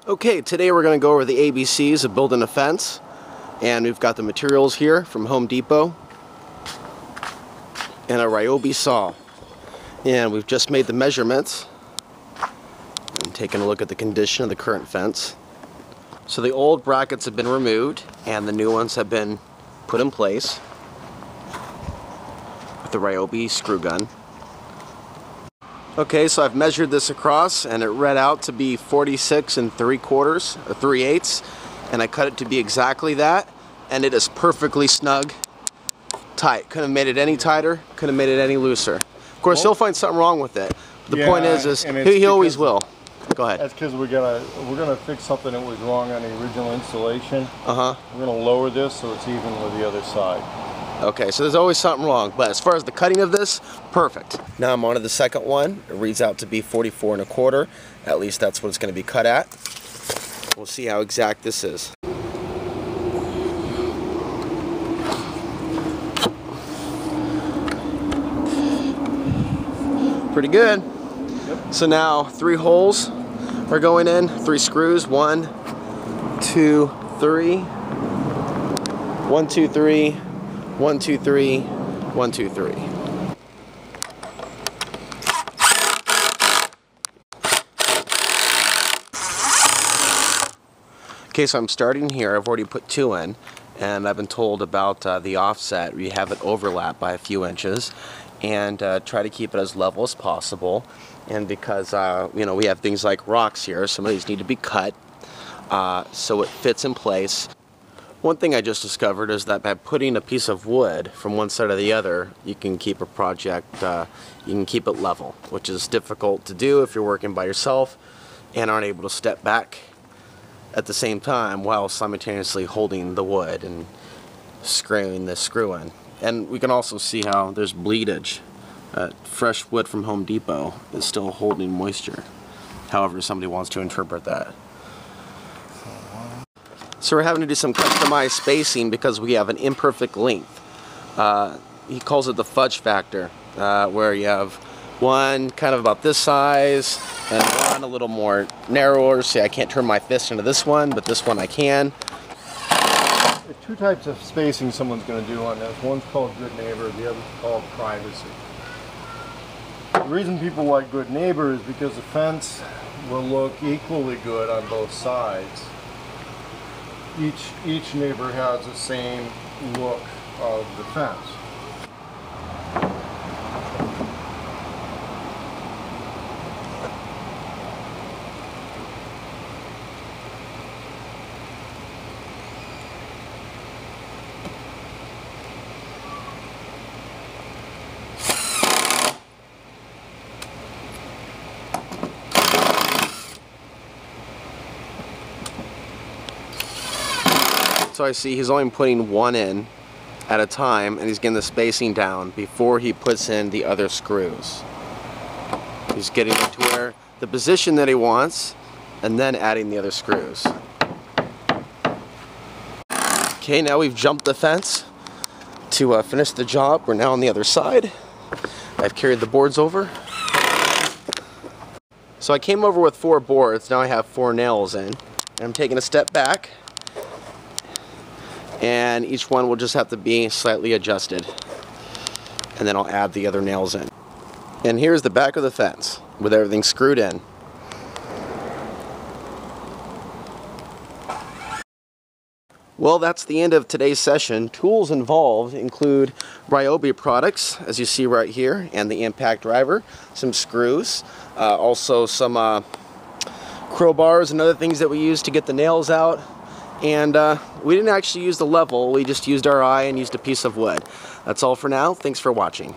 Okay, today we're going to go over the ABCs of building a fence, and we've got the materials here from Home Depot and a Ryobi saw, and we've just made the measurements and taken a look at the condition of the current fence. So the old brackets have been removed and the new ones have been put in place with the Ryobi screw gun. Okay, so I've measured this across and it read out to be 46 3/4 or 3/8, and I cut it to be exactly that, and it is perfectly snug, tight. Couldn't have made it any tighter, couldn't have made it any looser. Of course, he'll find something wrong with it. The point is he always will. Go ahead. That's because we're gonna fix something that was wrong on the original installation. We're gonna lower this so it's even with the other side. Okay, so there's always something wrong, but as far as the cutting of this, perfect. Now I'm on to the second one. It reads out to be 44 1/4. At least that's what it's going to be cut at. We'll see how exact this is. Pretty good. Yep. So now 3 holes are going in, 3 screws. 1, 2, 3. 1, 2, 3. 1, 2, 3, 1, 2, 3. Okay, so I'm starting here. I've already put 2 in, and I've been told about the offset. We have it overlap by a few inches, and try to keep it as level as possible. And because you know, we have things like rocks here, some of these need to be cut so it fits in place. One thing I just discovered is that by putting a piece of wood from one side to the other, you can keep a project, you can keep it level, which is difficult to do if you're working by yourself and aren't able to step back at the same time while simultaneously holding the wood and screwing the screw in. And we can also see how there's bleedage. Fresh wood from Home Depot is still holding moisture, however somebody wants to interpret that. So we're having to do some customized spacing because we have an imperfect length. He calls it the fudge factor, where you have one kind of about this size and one a little more narrower. See, I can't turn my fist into this one, but this one I can. There's 2 types of spacing someone's going to do on this. One's called good neighbor, the other's called privacy. The reason people like good neighbor is because the fence will look equally good on both sides. Each neighbor has the same look of the fence. So I see he's only putting 1 in at a time, and he's getting the spacing down before he puts in the other screws. He's getting it to where the position that he wants, and then adding the other screws. Okay, now we've jumped the fence to finish the job. We're now on the other side. I've carried the boards over. So I came over with 4 boards. Now I have 4 nails in. And I'm taking a step back, and each one will just have to be slightly adjusted, and then I'll add the other nails in. And here's the back of the fence with everything screwed in. Well, that's the end of today's session. Tools involved include Ryobi products, as you see right here, and the impact driver, some screws, also some crowbars and other things that we use to get the nails out. And we didn't actually use the level, we just used our eye and used a piece of wood. That's all for now. Thanks for watching.